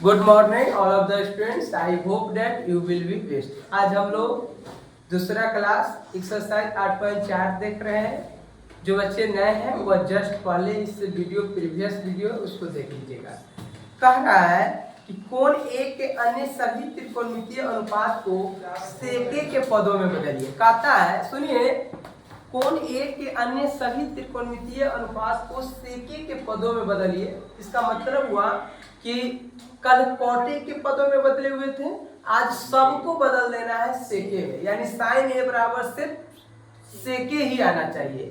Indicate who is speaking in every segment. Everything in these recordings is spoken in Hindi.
Speaker 1: Good morning all of the students, I hope that you will be best. आज हम लोग दूसरा क्लास एक्सरसाइज 8.4 देख रहे हैं। जो बच्चे नए हैं वह जस्ट पहले इस वीडियो प्रीवियस वीडियो उसको देख लीजिएगा। कह रहा है कि कोण ए के अन्य सभी त्रिकोणमितीय अनुपात को सेके के पदों में बदलिए। कहता है सुनिए, कोण ए के अन्य सभी त्रिकोणमितीय अनुपात को सेके के पदों में बदलिए। इसका मतलब हुआ कि कल कोटे के पदों में बदले हुए थे, आज सबको बदल देना है सेके में। यानी साइन ए बराबर सिर्फ सेके ही आना चाहिए।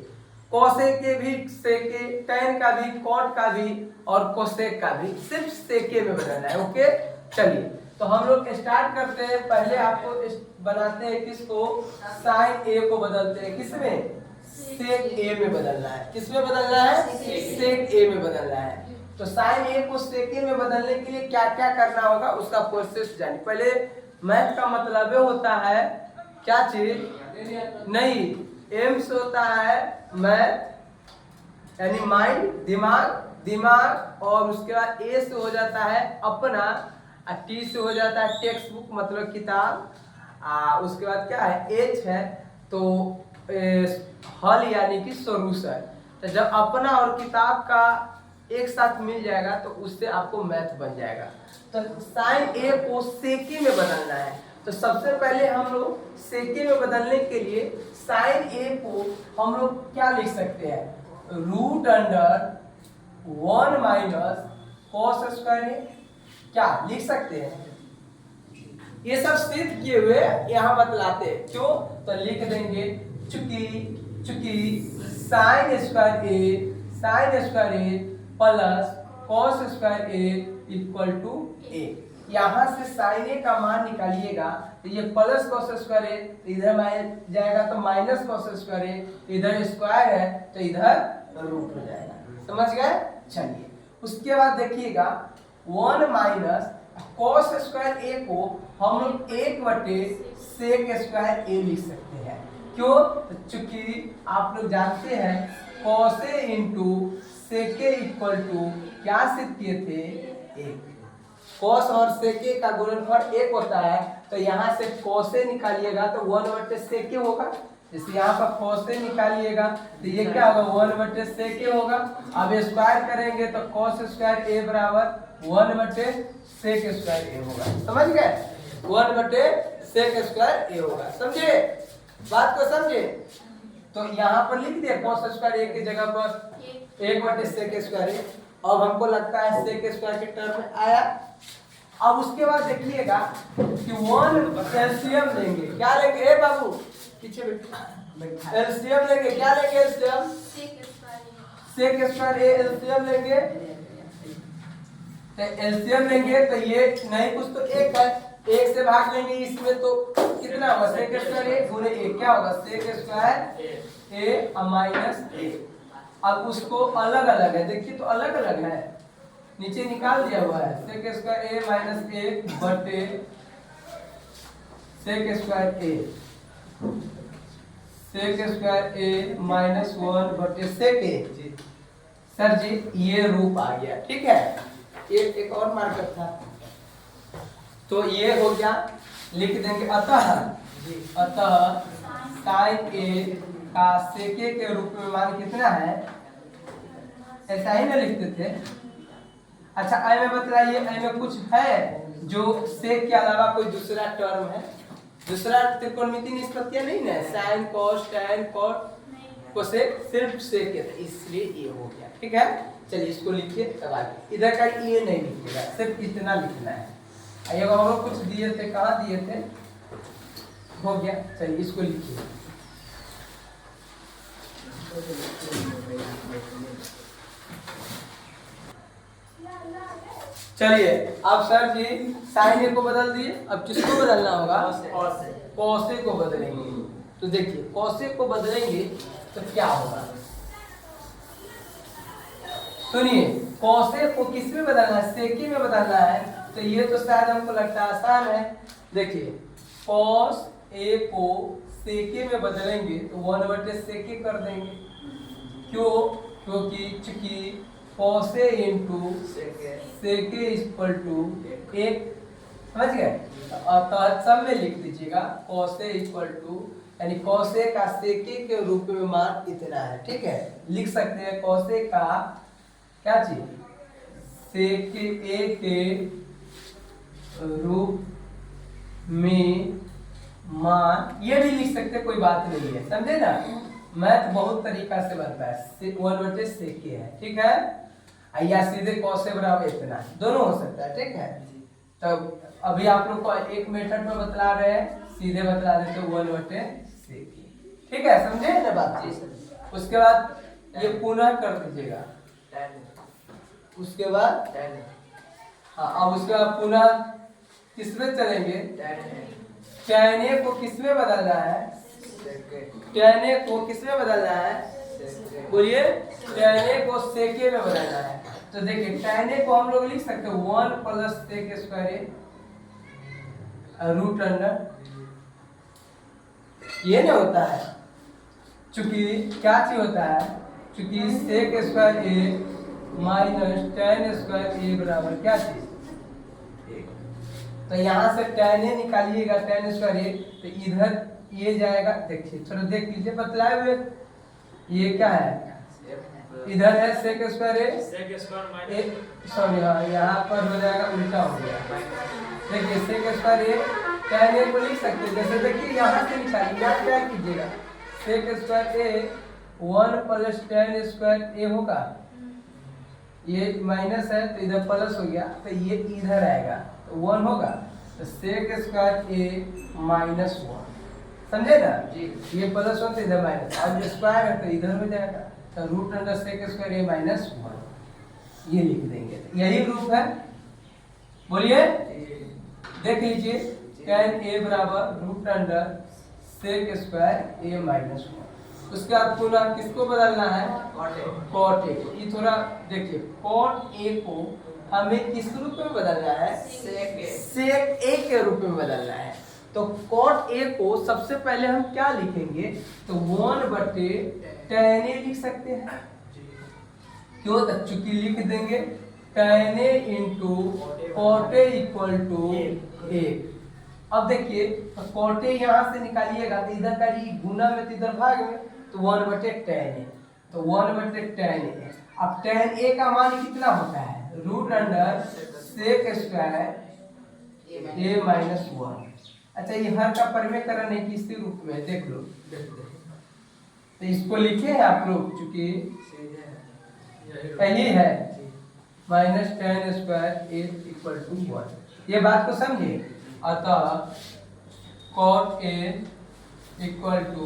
Speaker 1: कोसेक के भी सेके, टैन का भी, कॉट का भी और कोसेक का भी सिर्फ सेके में बदलना है। ओके, चलिए तो हम लोग स्टार्ट करते हैं। पहले आपको बनाते हैं किसको, साइन ए को बदलते हैं किसमें, सेक ए में बदलना है। किसमें बदलना है, सेक ए में बदलना है। तो साइन ए को सेक ए में बदलने के लिए क्या क्या करना होगा उसका प्रोसेस जानिए। पहले मैथ का मतलब होता है क्या चीज, नहीं एम से होता है मैथ यानी माइंड, दिमाग और उसके बाद ए से हो जाता है अपना, टी से हो जाता है टेक्स्ट बुक मतलब किताब, उसके बाद क्या है एच है तो हल यानी कि सोल्यूशन। तो जब अपना और किताब का एक साथ मिल जाएगा तो उससे आपको मैथ बन जाएगा। तो साइन ए को सेके में बदलना है। तो सबसे पहले हम लोग सेके में बदलने के लिए साइन ए को हम लोग क्या लिख सकते हैं, root under 1 minus cos square A क्या लिख सकते हैं। ये सब सिद्ध किए हुए यहाँ बतलाते हैं क्यों, तो लिख देंगे चूंकि sine square A plus cos square A equal to A. यहाँ से साइन ए का मान निकालिएगा तो ये प्लस कॉस स्क्वायर ए तो इधर जाएगा तो माइनस कॉस स्क्वायर ए, इधर स्क्वायर है तो इधर रूट हो जाएगा। समझ गए। चलिए उसके बाद देखिएगा 1 माइनस कॉस स्क्वायर ए को हम लोग 1/सेक स्क्वायर ए लिख सकते हैं। क्यों, तो चूंकि आप लोग जानते हैं कॉसे इंटू सेके इक्वल टू क्या सिद्ध किए थे, 1। कॉस और सेके का गुणनफल 1 होता है तो यहाँ से कॉसे निकालिएगा तो 1/सेके होगा। जैसे यहाँ पर कॉसे निकालिएगा तो ये क्या होगा 1/सेके होगा। अब स्क्वायर करेंगे तो कॉस स्क्वायर ए बराबर 1/सेक स्क्वायर ए होगा। समझ गए, 1/सेक स्क्वायर ए होगा। समझे बात को, समझे। तो यहाँ पर लिख दिया कॉस स्क्वायर ए की जगह पर 1/सेक स्क्वायर ए। अब हमको लगता है सेक स्क्वायर के टर्म में आया। अब उसके बाद देखिएगा कि 1 एलसीएम लेंगे। क्या लेंगे ए बाबू, पीछे एलसीएम लेंगे। क्या लेंगे LCM, sec square A LCM लेंगे। तो एलसीएम लेंगे तो ये नहीं कुछ तो 1 है, 1 से भाग लेंगे इसमें तो कितना होगा, सेक स्क्वायर ए गुणे ए क्या होगा, सेक स्क्वायर ए माइनस ए। अब उसको अलग अलग है, देखिए तो अलग अलग है, नीचे निकाल दिया हुआ है सेक स्क्वायर ए माइनस ए बटे सेक स्क्वायर ए माइनस 1 बटे सेक ए। सर जी ये रूप आ गया, ठीक है। एक और मार्कर था तो ये हो गया, लिख देंगे अतः साइन ए का सेके के रूप में मान कितना है, ऐसा ही ना लिखते थे। अच्छा आई में बतलाइए, आई में कुछ है जो सेक के अलावा कोई दूसरा टर्म है, दूसरा त्रिकोणमितीय निष्पत्तियां नहीं ना, sine cos tan cot cosec, सिर्फ सेक है इसलिए ये हो गया। ठीक है, चलिए इसको लिखिए। तब आगे इधर का ये नहीं लिखिएगा, सिर्फ इतना लिखना है। ये हम लोग कुछ दिए थे, कहाँ दिए थे, हो गया। चलिए इसको लिखिए। चलिए अब सर जी साइन ए को बदल दिए, अब किसको बदलना होगा, कॉसे को बदलेंगे। तो देखिए कॉसे को बदलेंगे तो क्या होगा, सुनिए कॉसे को किस में बदलना है, सेके में बदलना है। तो ये तो शायद हमको लगता है आसान है। देखिए कॉस ए को सेके में बदलेंगे तो 1/सेके कर देंगे। क्यों, क्योंकि चूंकि cos A into sec A equal to 1, समझ गए। तो सब में लिख दीजिएगा कॉस ए इक्वल टू, यानी कॉस ए का सेक ए के रूप में मान इतना है, ठीक है। लिख सकते हैं कॉस ए का क्या चीज, सेक ए के रूप में मान, ये भी लिख सकते, कोई बात नहीं है, समझे ना। मैथ बहुत तरीका से बनता है, 1/sec है, ठीक है, या सीधे cos से बराबर इतना, दोनों हो सकता है, ठीक है। तो अभी आप लोग को एक मेथड में बतला रहे हैं, सीधे बतला देते 1/sec, ठीक है, समझे ना बात जी। उसके बाद ये पुनः कर दीजिएगा, उसके बाद हाँ, अब उसके बाद पुनः किसमें चलेंगे, tan a को किसमें बदलना है, tan a को किसमें बदलना है, बोलिए, tan a को sec a में बदलना है। तो देखिए tan a को हम लोग लिख सकते हैं 1 + sec square a root under, ये नहीं होता है, चूंकि क्या चीज होता है, चूंकि sec square a minus tan square a बराबर क्या चीज, तो यहाँ से tan a निकालिएगा, tan square a, तो इधर ये जाएगा, देखिए थोड़ा देख लीजिए बतलाए हुए, ये क्या है, इधर है sec स्क्वायर a, सॉरी हाँ, यहाँ पर हो जाएगा, उल्टा हो गया, देखिए sec square a, tan a को लिख सकते हैं, जैसे देखिए यहाँ से निकालिए, आप क्या कीजिएगा, sec square a 1 + tan square a होगा, ये माइनस है तो इधर प्लस हो गया, तो ये इधर आएगा तो 1 होगा, तो sec स्क्वायर a माइनस 1, समझे ना जी। ये प्लस 1 तो इधर माइनस, अब स्क्वायर है तो इधर हो जाएगा, तो root under sec square a minus 1, ये लिख देंगे, यही रूप है, बोलिए, देख लीजिए tan a बराबर root under sec square a minus 1। उसके बाद पुनः किसको बदलना है, cot a को, ये थोड़ा देखिए, cot a को हमें किस रूप में बदलना है, sec a के रूप में बदलना है। तो cot a को सबसे पहले हम क्या लिखेंगे, तो 1/tan a लिख सकते हैं, क्यों, तो चूंकि लिख देंगे tan a into cot a equal to 1। अब देखिए cot a यहाँ से निकालिएगा तो इधर का गुना में तो इधर भाग में, तो 1/tan a, तो 1/tan a। अब tan a का मान कितना होता है, root under sec square a minus 1। अच्छा, ये हर का परिमेयकरण है किसी रूप में, देख लो, तो इसको लिखे हैं आप लोग, चूंकि यही है minus tan square a equal to 1, ये बात को समझे। अतः cot a इक्वल टू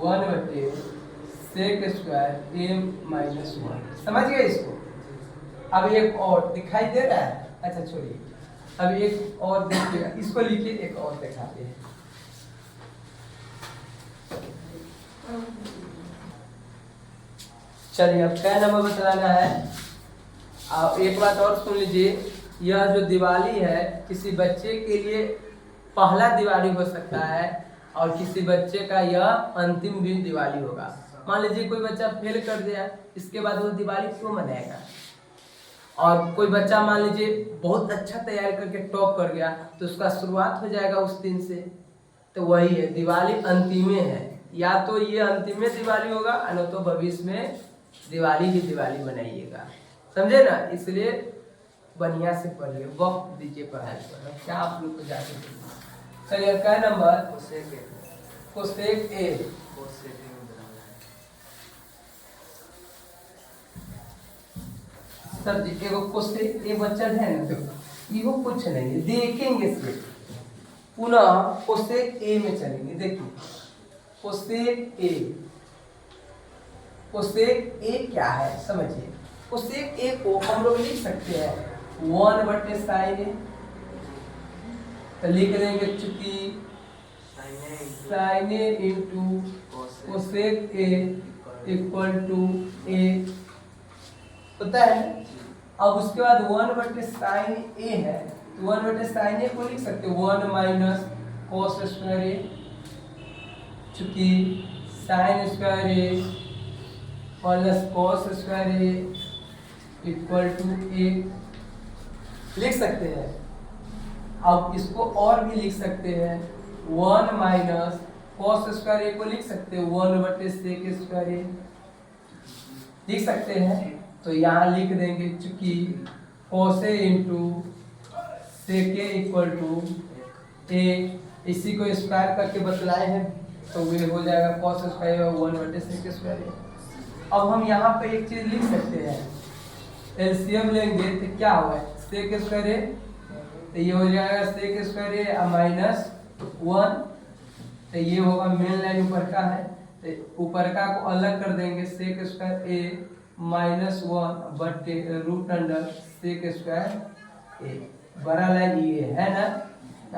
Speaker 1: 1/sec स्क्वायर a माइनस 1, समझ गए इसको। अब एक और दिखाई दे रहा है, अच्छा छोड़िए, अब एक और देखिएगा, इसको लिखिए, एक और दिखाते हैं। चलिए अब क्या नंबर बतलाना है, अब एक बात और सुन लीजिए, यह जो दिवाली है किसी बच्चे के लिए पहला दिवाली हो सकता है और किसी बच्चे का यह अंतिम भी दिवाली होगा। मान लीजिए कोई बच्चा फेल कर दिया, इसके बाद वो दिवाली क्यों मनाएगा, और कोई बच्चा मान लीजिए बहुत अच्छा तैयारी करके टॉप कर गया, तो उसका शुरुआत हो जाएगा उस दिन से, तो वही है दिवाली अंतिमे है, या तो ये अंतिमे दिवाली होगा, न तो भविष्य में दिवाली ही दिवाली मनाइएगा, समझे ना। इसलिए बढ़िया से पढ़िए, वक्त दीजिए पढ़ाई पर, क्या आप लोग को जाके। चलिए क्या नंबर, कोसेक ए, सर जी एगो कोसेक ए बच्चन है ना, तो ये कुछ नहीं है, देखेंगे सिर्फ, पुनः कोसेक ए में चलेंगे। देखिए कोसेक ए, कोसेक ए क्या है समझिए। कोसेक ए को हम लोग लिख सकते हैं 1/sin a, तो लिख देंगे, चूंकि sin a into cosec A equal to a होता है। अब उसके बाद 1/sin a है, तो 1/sin a को लिख सकते हैं 1 माइनस cos स्क्वायर a, चूंकि sin square a plus cos square a equal to A लिख सकते हैं। अब इसको और भी लिख सकते हैं 1 माइनस कॉस स्क्वायर ए को लिख सकते हैं 1/sec² ए लिख सकते हैं। तो यहाँ लिख देंगे चूंकि cos a into sec a equal to A, इसी को स्क्वायर करके बतलाए हैं तो ये हो जाएगा cos स्क्वायर 1/sec² ए। अब हम यहाँ पे एक चीज लिख सकते हैं, एलसीएम लेंगे तो क्या होगा sec² ए, तो ये हो जाएगा sec² ए माइनस 1, तो ये होगा मेन लाइन ऊपर का है, तो ऊपर का को अलग कर देंगे sec² ए माइनस 1/√sec² ए, बड़ा लाइन ये है ना।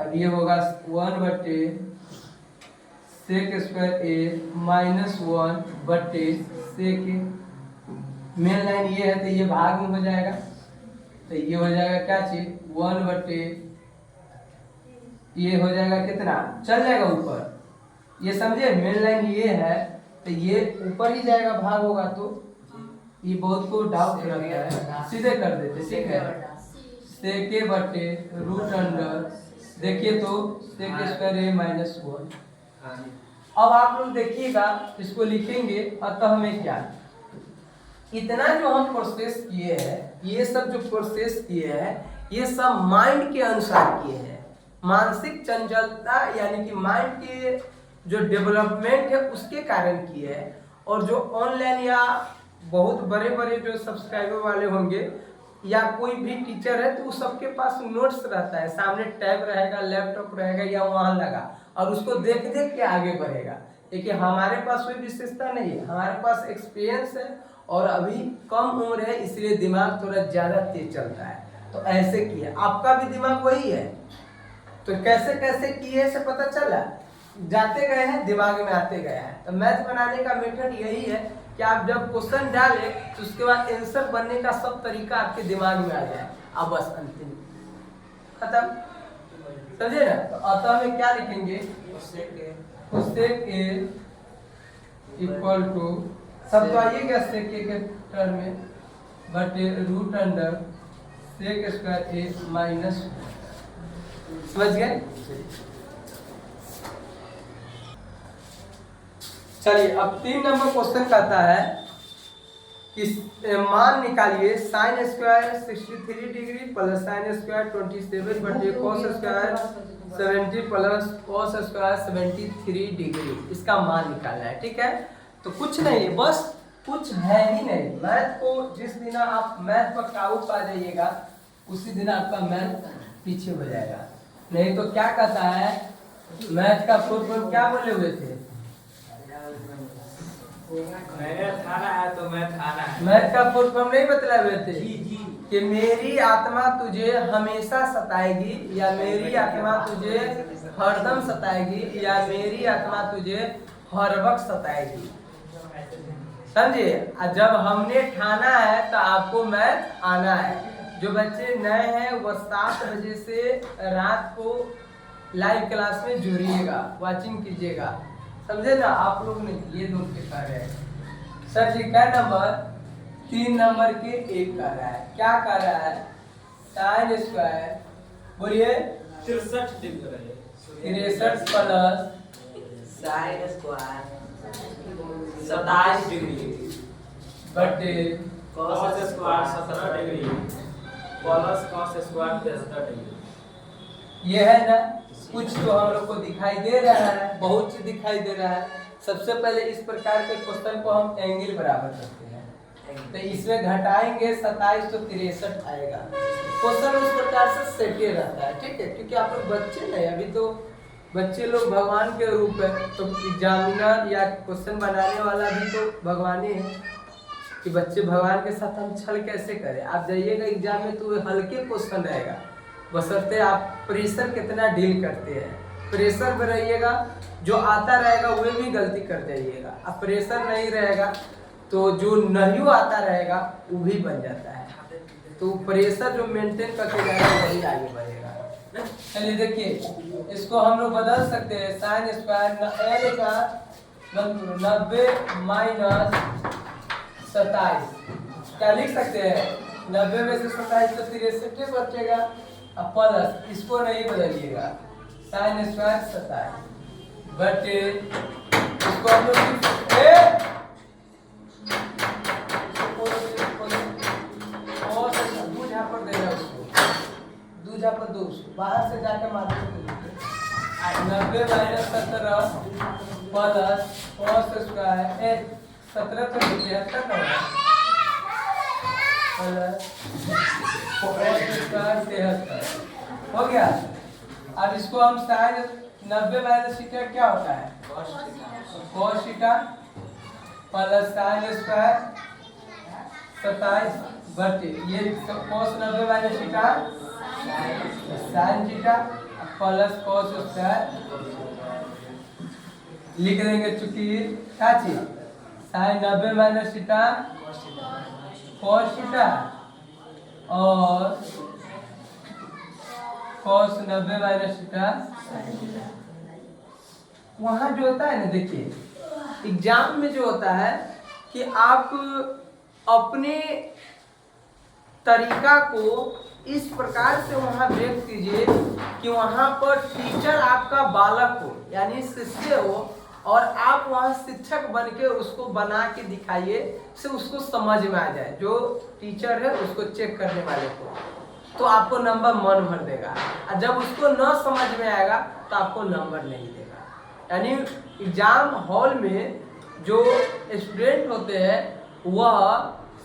Speaker 1: अब ये होगा 1/sec² ए माइनस 1/sec, मेन लाइन ये है तो ये भाग में हो जाएगा, तो ये हो जाएगा क्या चीज 1/, ये हो जाएगा कितना चल जाएगा ऊपर, ये समझे मेन लाइन ये है तो ये ऊपर ही जाएगा भाग होगा, तो ये बहुत को डाउट रहता है सीधे कर देते ठीक है। sec a/√, देखिए तो sec² ए माइनस 1। अब आप लोग देखिएगा इसको लिखेंगे, अतः हमें क्या इतना जो हम प्रोसेस किए हैं, ये सब जो प्रोसेस किए हैं ये सब माइंड के अनुसार किए हैं, मानसिक चंचलता यानी कि माइंड के जो डेवलपमेंट है उसके कारण किए हैं। और जो ऑनलाइन या बहुत बड़े बड़े जो सब्सक्राइबर वाले होंगे या कोई भी टीचर है तो उस सबके पास नोट्स रहता है, सामने टैब रहेगा, लैपटॉप रहेगा या वहाँ लगा, और उसको देख देख के आगे बढ़ेगा। लेकिन हमारे पास कोई विशेषता नहीं है, हमारे पास एक्सपीरियंस है और अभी कम उम्र है इसलिए दिमाग थोड़ा ज़्यादा तेज चलता है, तो ऐसे किया। आपका भी दिमाग वही है, तो कैसे कैसे किए से पता चला, जाते गए हैं दिमाग में आते गए हैं। तो मैथ बनाने का मेथड यही है कि आप जब क्वेश्चन डालें तो उसके बाद आंसर बनने का सब तरीका आपके दिमाग में आ जाए, अब बस अंतिम खत्म, समझे ना। तो अतः में क्या लिखेंगे sec a इक्वल टू सब तो आइएगा sec a के टर्म में √sec² ए माइनस, समझ गए। चलिए अब 3 नंबर क्वेश्चन कहता है कि मान निकालिए sin² 63 degree plus sin² 27/cos² 70 plus cos² 73 degree, इसका मान निकालना है ठीक है। तो कुछ नहीं, बस कुछ है ही नहीं, मैथ को जिस दिन आप मैथ पर काबू पा जाइएगा उसी दिन आपका मैथ पीछे हो जाएगा। नहीं तो क्या कहता है मैथ का फुल फॉर्म क्या बोले हुए थे, मैथ का फुल फॉर्म नहीं बतलाए हुए थे कि मेरी आत्मा तुझे हमेशा सताएगी, या मेरी आत्मा तुझे हरदम सताएगी, या मेरी आत्मा तुझे हर वक्त सताएगी, समझे। जब हमने ठाना है तो आपको मैथ आना है। जो बच्चे नए हैं वह 7 बजे से रात को लाइव क्लास में जुड़िएगा, वाचिंग कीजिएगा, समझे ना। आप लोग ने ये दो के कर रहे हैं सर जी, क्या नंबर 3 नंबर के 1 कर रहा है, क्या कर रहा है sin² बोलिए
Speaker 2: 63 डिग्री
Speaker 1: 63 प्लस
Speaker 2: sin² 27 डिग्री
Speaker 1: बटे
Speaker 2: cos² 17 degree plus cos² 73 degree.
Speaker 1: ये है ना, कुछ तो हम लोग को दिखाई दे रहा है, बहुत चीज दिखाई दे रहा है। सबसे पहले इस प्रकार के क्वेश्चन को हम एंगल बराबर करते हैं, तो इसमें घटाएंगे 27 तो 63 आएगा। क्वेश्चन उस प्रकार से सेटे रहता है ठीक है, क्योंकि आप लोग बच्चे नहीं, अभी तो बच्चे लोग भगवान के रूप है, तो एग्जामिनर या क्वेश्चन बनाने वाला भी तो भगवान ही है कि बच्चे भगवान के साथ हम छल कैसे करें। आप जाइएगा एग्जाम में तो हल्के क्वेश्चन रहेगा, बशर्ते आप प्रेशर कितना डील करते हैं। प्रेशर में रहिएगा, जो आता रहेगा वो भी गलती कर जाइएगा। अब प्रेशर नहीं रहेगा तो जो नहीं आता रहेगा वो भी बन जाता है, तो प्रेशर जो मेंटेन करके जाएगा वही आगे बढ़ेगा। चलिए देखिए, इसको हम लोग बदल सकते हैं, sin² का 90 माइनस 27 क्या लिख सकते हैं 90 में से 27 तो 63 बचेगा। अब प्लस इसको नहीं बदलिएगा, साइन स्क्वायर 27 बटे इसको हम लोग दूजा पर दो बाहर से जाकर मार 90 माइनस 17 प्लस cos स्क्वायर 17 तो 73 का होगा प्लस cos स्क्वायर 73 हो गया। अब इसको हम साइन 90 माइनस थीटा क्या होता है cos theta plus sine square 27 बटे ये cos 90 minus theta sine theta plus cos square लिख देंगे, चूंकि क्या चीज sine 90 minus theta cos theta और cos 90 माइनस थीटा। वहां जो होता है ना, देखिए एग्जाम में जो होता है कि आप अपने तरीका को इस प्रकार से वहां व्यक्त कीजिए कि वहां पर टीचर आपका बालक हो यानी शिष्य हो और आप वहां शिक्षक बन के उसको बना के दिखाइए से उसको समझ में आ जाए, जो टीचर है उसको चेक करने वाले को, तो आपको नंबर मन भर देगा। और जब उसको न समझ में आएगा तो आपको नंबर नहीं देगा। यानी एग्जाम हॉल में जो स्टूडेंट होते हैं वह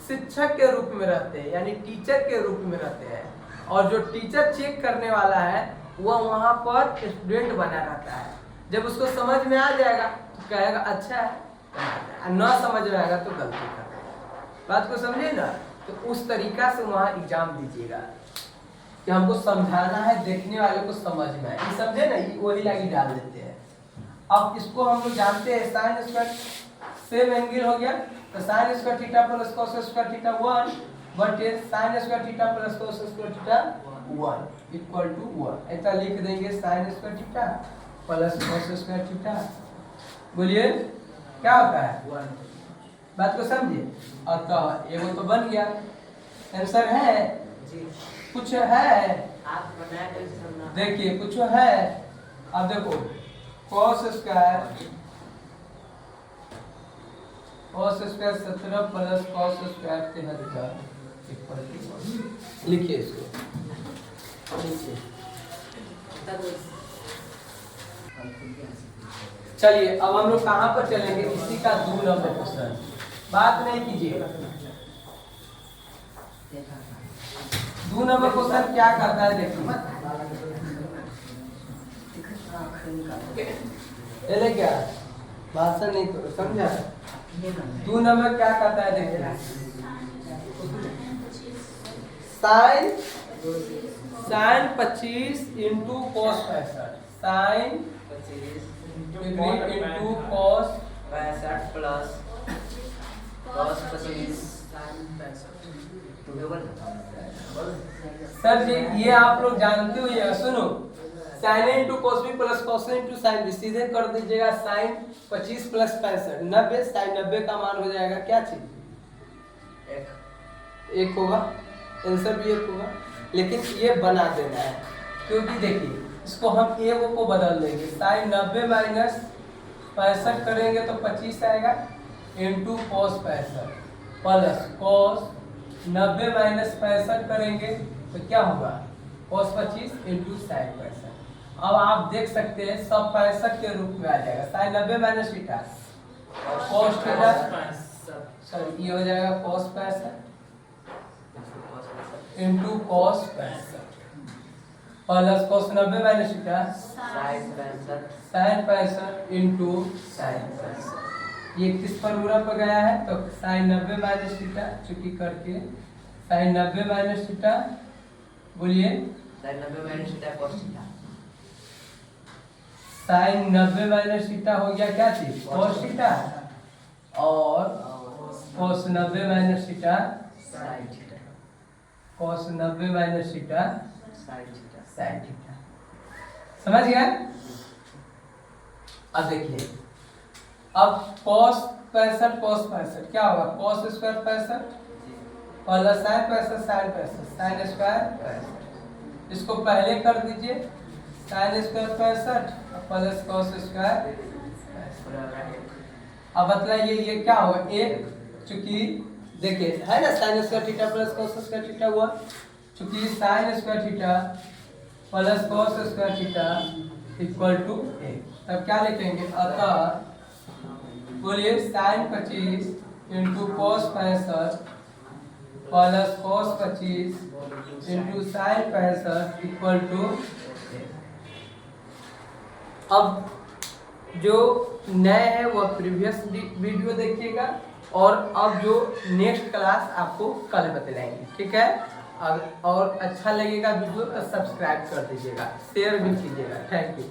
Speaker 1: शिक्षक के रूप में रहते हैं यानी टीचर के रूप में रहते हैं, और जो टीचर चेक करने वाला है वह वहाँ पर स्टूडेंट बना रहता है। जब उसको समझ में आ जाएगा तो कहेगा अच्छा है, न समझ में आएगा तो गलती करेगा। बात को समझे ना? तो उस तरीका से वहाँ एग्जाम दीजिएगा कि हमको समझाना है, देखने वाले को समझ में आए, समझे ना, वही लागी डाल देते हैं। अब इसको हम लोग जानते हैं साइन स्क्वायर सेम एंगल हो गया, तो sine square theta plus cos square theta 1 बटे sine square theta plus cos square theta 1 equal to 1। ऐसा लिख देंगे sine square theta plus cos square theta. बोलिए क्या होता है 1। बात को समझिए। अतः ये वो तो बन गया, आंसर है जी। कुछ है आप बनाए, देखिए कुछ है। अब देखो cos square 17 plus cos square 73 equal to, लिखिए इसको चलिए अब हम लोग कहाँ पर चलेंगे, इसी का 2 नंबर क्वेश्चन। बात नहीं कीजिए, 2 नंबर क्वेश्चन क्या करता है देखिए, क्या भाषण नहीं करो, समझा? 2 नंबर क्या करता है देखिए, sine 25 into cos 65, sine 25 into cos
Speaker 2: 65 plus cos 25
Speaker 1: sir ji ये आप लोग जानते हो, ये सुनो, साइन इंटू cos भी प्लस cos इंटू साइन भी, सीधे कर दीजिएगा साइन 25 प्लस 65 90, साइन 90 का मान हो जाएगा क्या चीज, एक होगा, आंसर भी 1 होगा। लेकिन ये बना देना है क्योंकि देखिए इसको हम एक को बदल देंगे, साइन 90 माइनस 65 करेंगे तो 25 आएगा into cos 65 plus cos 90 minus 65 करेंगे तो क्या होगा cos 25 इंटू साइन 65। अब आप देख सकते हैं सब 65 के रूप में आ जाएगा, साइन 90 माइनस थीटा cos थीटा, सॉरी ये हो जाएगा cos 65 into cos 65 plus cos 90 minus theta sine 65 into sine 65। ये किस फॉर्मूला पर गया है तो साइन 90 माइनस थीटा, चूंकि करके साइन 90 माइनस थीटा, बोलिए
Speaker 2: sine 90 minus theta cos theta,
Speaker 1: sine 90 minus theta हो गया क्या चीज cos थीटा, और cos 90 minus theta
Speaker 2: sine theta,
Speaker 1: cos 90 minus theta
Speaker 2: sine theta,
Speaker 1: sine theta. समझ गए? अब देखिए, अब cos 65 cos 65 क्या होगा cos square 65 plus sine 65 sine 65 sine square 65। इसको पहले कर दीजिए sine square 65 plus cos square. अब बतलाइए ये क्या हुआ, एक चूंकि देखिए है ना sine square theta plus cos square theta हुआ, चूंकि sine square theta plus cos square theta equal to A. तब क्या लिखेंगे, अतः बोलिए sine 25 into cos 65 plus cos 25 into sine 65 equal to. अब जो नए हैं वो प्रीवियस वीडियो देखिएगा और अब जो नेक्स्ट क्लास आपको कल बतलाएंगे, ठीक है। और अच्छा लगेगा वीडियो तो सब्सक्राइब कर दीजिएगा, शेयर भी कीजिएगा। Thank you.